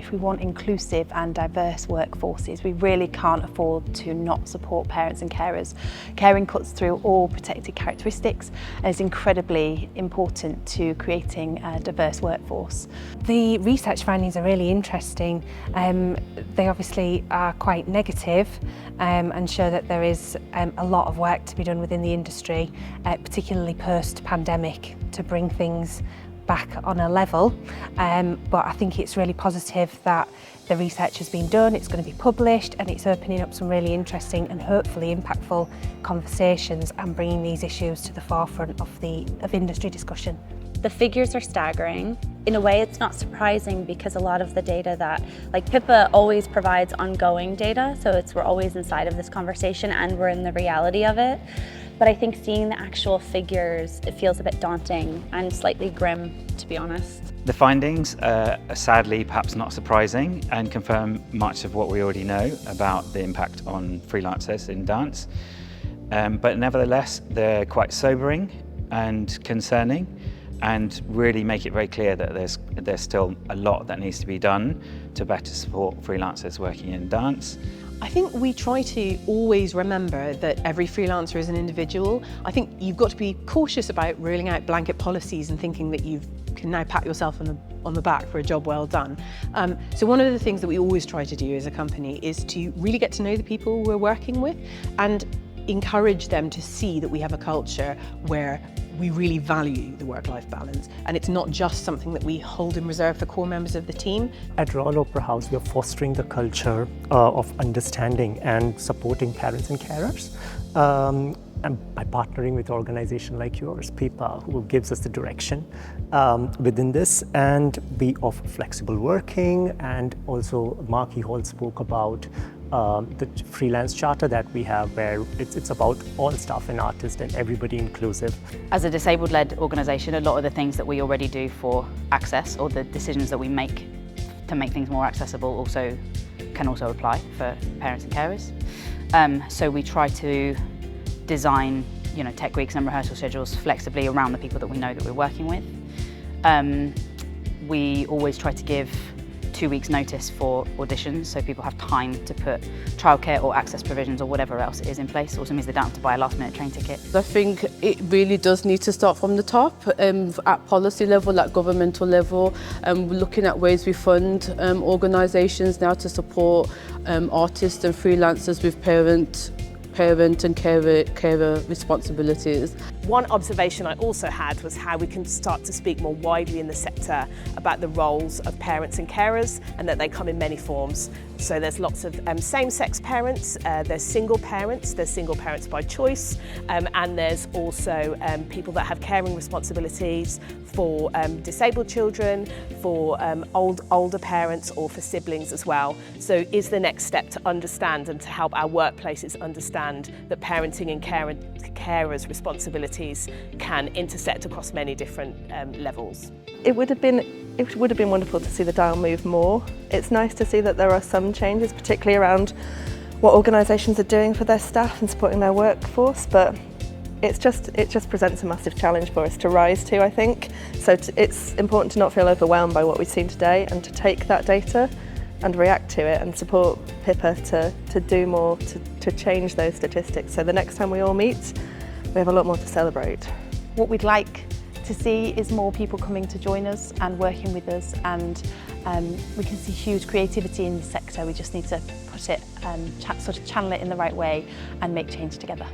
if we want inclusive and diverse workforces, we really can't afford to not support parents and carers. Caring cuts through all protected characteristics and is incredibly important to creating a diverse workforce. The research findings are really interesting. They obviously are quite negative and show that there is a lot of work to be done within the industry, particularly post-pandemic, to bring things back on a level, but I think it's really positive that the research has been done, it's going to be published, and it's opening up some really interesting and hopefully impactful conversations and bringing these issues to the forefront of industry discussion. The figures are staggering. In a way, it's not surprising because a lot of the data that, like PiPA always provides ongoing data, so we're always inside of this conversation and we're in the reality of it. But I think seeing the actual figures, it feels a bit daunting and slightly grim, to be honest. The findings are sadly perhaps not surprising and confirm much of what we already know about the impact on freelancers in dance. But nevertheless, they're quite sobering and concerning, and really make it very clear that there's still a lot that needs to be done to better support freelancers working in dance. I think we try to always remember that every freelancer is an individual. I think you've got to be cautious about ruling out blanket policies and thinking that you can now pat yourself on the back for a job well done. So one of the things that we always try to do as a company is to really get to know the people we're working with and encourage them to see that we have a culture where we really value the work-life balance, and it's not just something that we hold in reserve for core members of the team. At Royal Opera House, we are fostering the culture of understanding and supporting parents and carers. And by partnering with an organization like yours, PiPA, who gives us the direction within this, and we offer flexible working, and also Marky Hall spoke about the freelance charter that we have, where it's about all staff and artists and everybody inclusive. As a disabled-led organisation, a lot of the things that we already do for access, or the decisions that we make to make things more accessible, can also apply for parents and carers. So we try to design, tech weeks and rehearsal schedules flexibly around the people that we know that we're working with. We always try to give 2 weeks notice for auditions, so people have time to put childcare or access provisions or whatever else is in place. Also means they don't have to buy a last minute train ticket. I think it really does need to start from the top, at policy level, at governmental level. We're looking at ways we fund organisations now to support artists and freelancers with parent and carer responsibilities. One observation I also had was how we can start to speak more widely in the sector about the roles of parents and carers, and that they come in many forms. So there's lots of same-sex parents, there's single parents by choice, and there's also people that have caring responsibilities for disabled children, for older parents, or for siblings as well. So is the next step to understand and to help our workplaces understand that parenting and carers' responsibilities can intersect across many different levels. It would have been wonderful to see the dial move more. It's nice to see that there are some changes, particularly around what organisations are doing for their staff and supporting their workforce, but it just presents a massive challenge for us to rise to, I think. So it's important to not feel overwhelmed by what we've seen today, and to take that data and react to it and support PiPA to do more to change those statistics. So the next time we all meet, we have a lot more to celebrate. What we'd like to see is more people coming to join us and working with us, and we can see huge creativity in the sector. We just need to put it, sort of channel it in the right way and make change together.